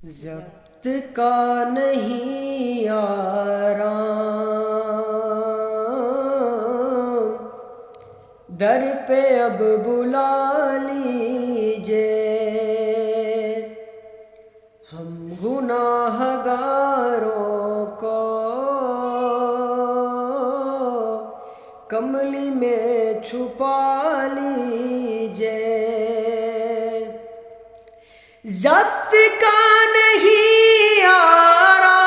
ضبط کا نہیں آرام، در پہ اب بلا لیجے، ہم گناہ گاروں کو کملی میں چھپا لیجے۔ ضبط کا نہیں آرام،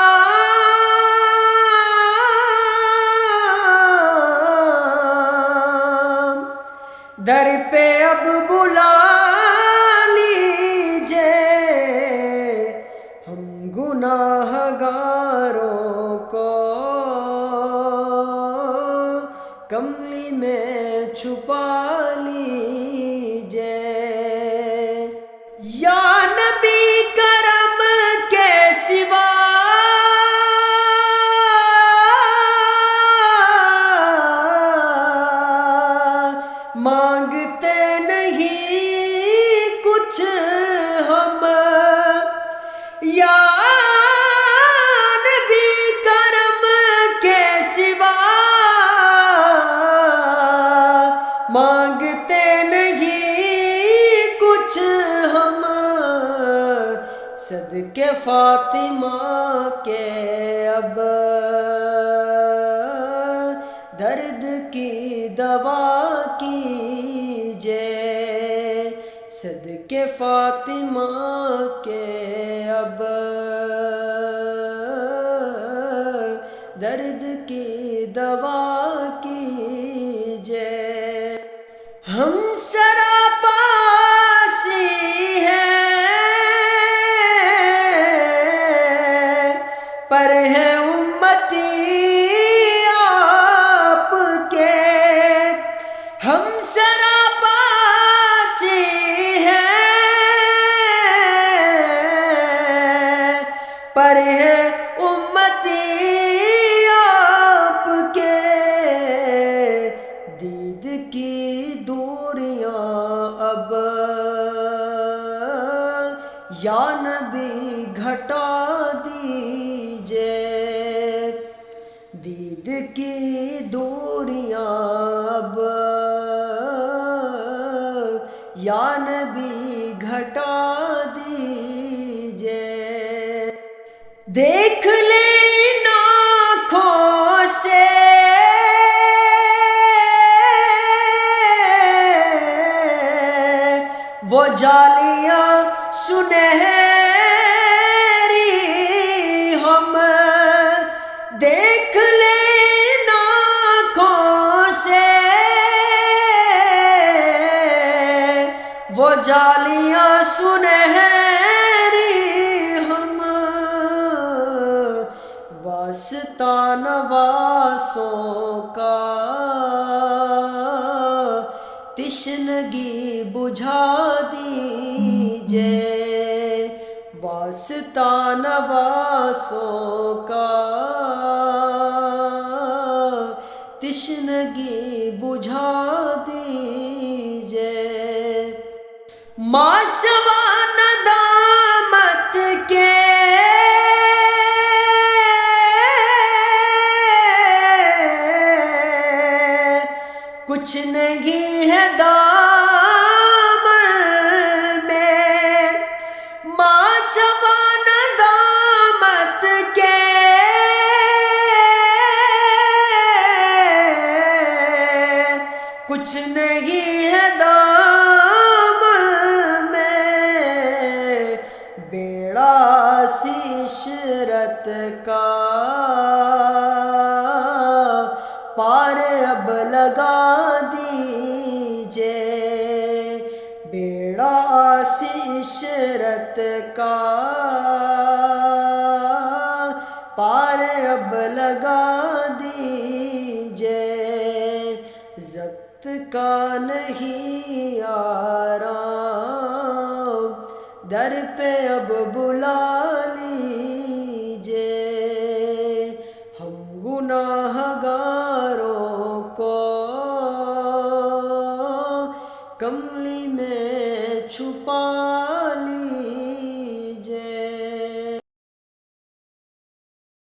در پہ اب بلا لیجے، ہم گناہ گاروں کو کملی میں چھپا لیجے۔ یا نبی کرم کے سوا مانگتے نہیں کچھ ہم، یا نبی کرم کے سوا مانگتے نہیں کچھ ہم، صدقے فاطمہ کے اب درد کی دوا کیجے، صدقے فاطمہ کے اب درد کی دوا کیجے۔ ہم سراپاسی پر ہے امتی آپ کے، ہم سراپاسی پر ہے امتی آپ کے، دید کی دوریاں اب یا نبی گھٹا دیجے، دید کی دوریاں اب یا نبی گھٹا دیجے۔ دیکھ لے ان آنکھوں سے وہ جالیاں سنہری ہم، دیکھ لے ان آنکھوں سے وہ جالیاں سنہری ہم، واسطہ نواسوں کا تشنگی بجھا دیجے، واسطہ نواسوں کا تشنگی بجھا دیجے۔ ماسوا ندامت کے کچھ نہیں ہے دامن میں، ماسوا ندامت کے کچھ نہیں ہے دامن میں، بیڑا سی عشرت کا پار اب لگا دیجے، بیڑا سی عشرت کا